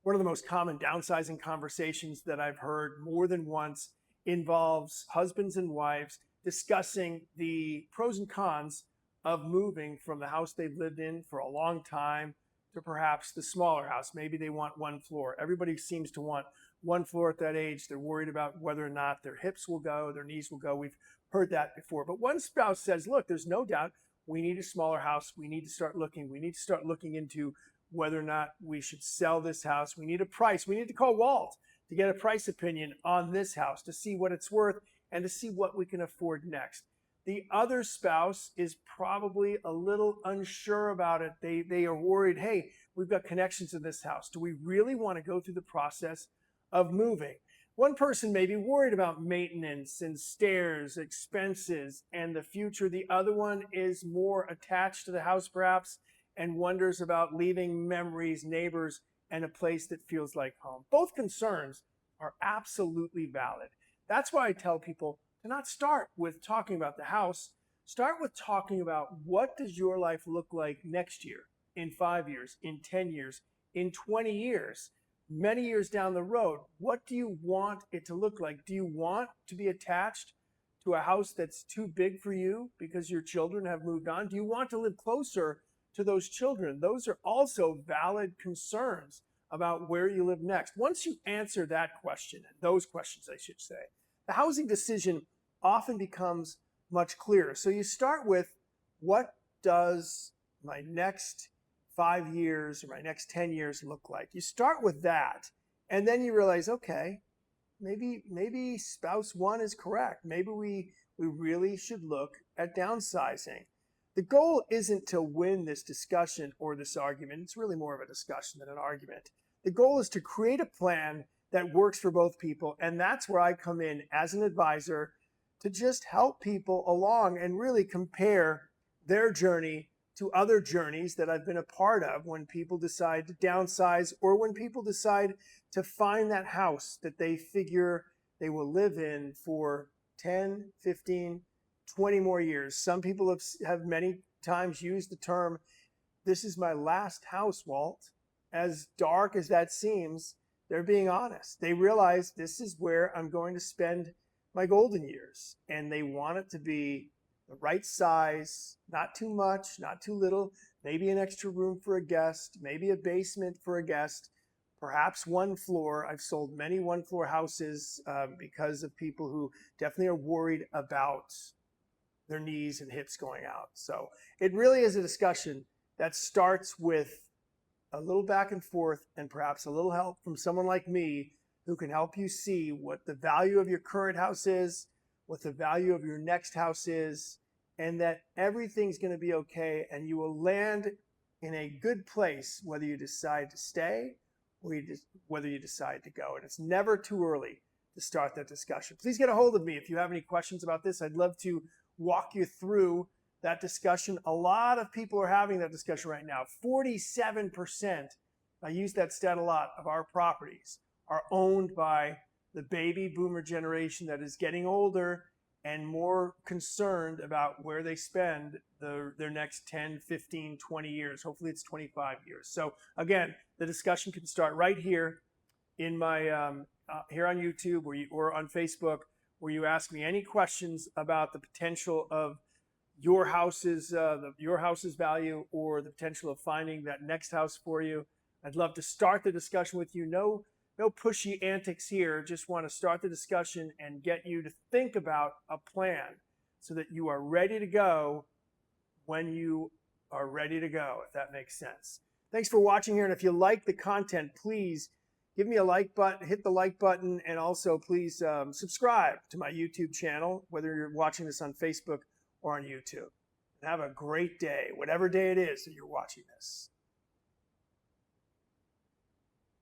One of the most common downsizing conversations that I've heard more than once involves husbands and wives discussing the pros and cons of moving from the house they've lived in for a long time to perhaps the smaller house. Maybe they want one floor. Everybody seems to want one floor at that age. They're worried about whether or not their hips will go, their knees will go. We've heard that before. But one spouse says, look, there's no doubt we need a smaller house. We need to start looking. We need to start looking into whether or not we should sell this house. We need a price. We need to call Walt to get a price opinion on this house, to see what it's worth and to see what we can afford next. The other spouse is probably a little unsure about it. They are worried, hey, we've got connections in this house. Do we really want to go through the process of moving? One person may be worried about maintenance and stairs, expenses, and the future. The other one is more attached to the house, perhaps, and wonders about leaving memories, neighbors, and a place that feels like home. Both concerns are absolutely valid. That's why I tell people to not start with talking about the house. Start with talking about what does your life look like next year, in 5 years, in 10 years, in 20 years, many years down the road. What do you want it to look like? Do you want to be attached to a house that's too big for you because your children have moved on? Do you want to live closer to those children? Those are also valid concerns about where you live next. Once you answer that question, and those questions I should say, the housing decision often becomes much clearer. So you start with, what does my next 5 years or my next 10 years look like? You start with that, and then you realize, okay, maybe spouse one is correct. Maybe we really should look at downsizing. The goal isn't to win this discussion or this argument. It's really more of a discussion than an argument. The goal is to create a plan that works for both people. And that's where I come in as an advisor to just help people along and really compare their journey to other journeys that I've been a part of when people decide to downsize or when people decide to find that house that they figure they will live in for 10, 15, 20 more years. Some people have many times used the term, this is my last house, Walt. As dark as that seems, they're being honest. They realize this is where I'm going to spend my golden years. And they want it to be the right size, not too much, not too little, maybe an extra room for a guest, maybe a basement for a guest, perhaps one floor. I've sold many one-floor houses because of people who definitely are worried about their knees and hips going out. So it really is a discussion that starts with a little back and forth and perhaps a little help from someone like me who can help you see what the value of your current house is, what the value of your next house is, and that everything's going to be okay and you will land in a good place whether you decide to stay or whether you decide to go. And it's never too early to start that discussion. Please get a hold of me if you have any questions about this. I'd love to walk you through that discussion. A lot of people are having that discussion right now. 47%, I use that stat a lot, of our properties are owned by the baby boomer generation that is getting older and more concerned about where they spend their next 10, 15, 20 years. Hopefully it's 25 years. So again, the discussion can start right here in my here on YouTube or on Facebook, where you ask me any questions about the potential of your house's value or the potential of finding that next house for you. I'd love to start the discussion with you. No pushy antics here. Just want to start the discussion and get you to think about a plan so that you are ready to go when you are ready to go, if that makes sense. Thanks for watching here. And if you like the content, please give me a like button, hit the like button, and also please subscribe to my YouTube channel, whether you're watching this on Facebook or on YouTube. And have a great day, whatever day it is that you're watching this.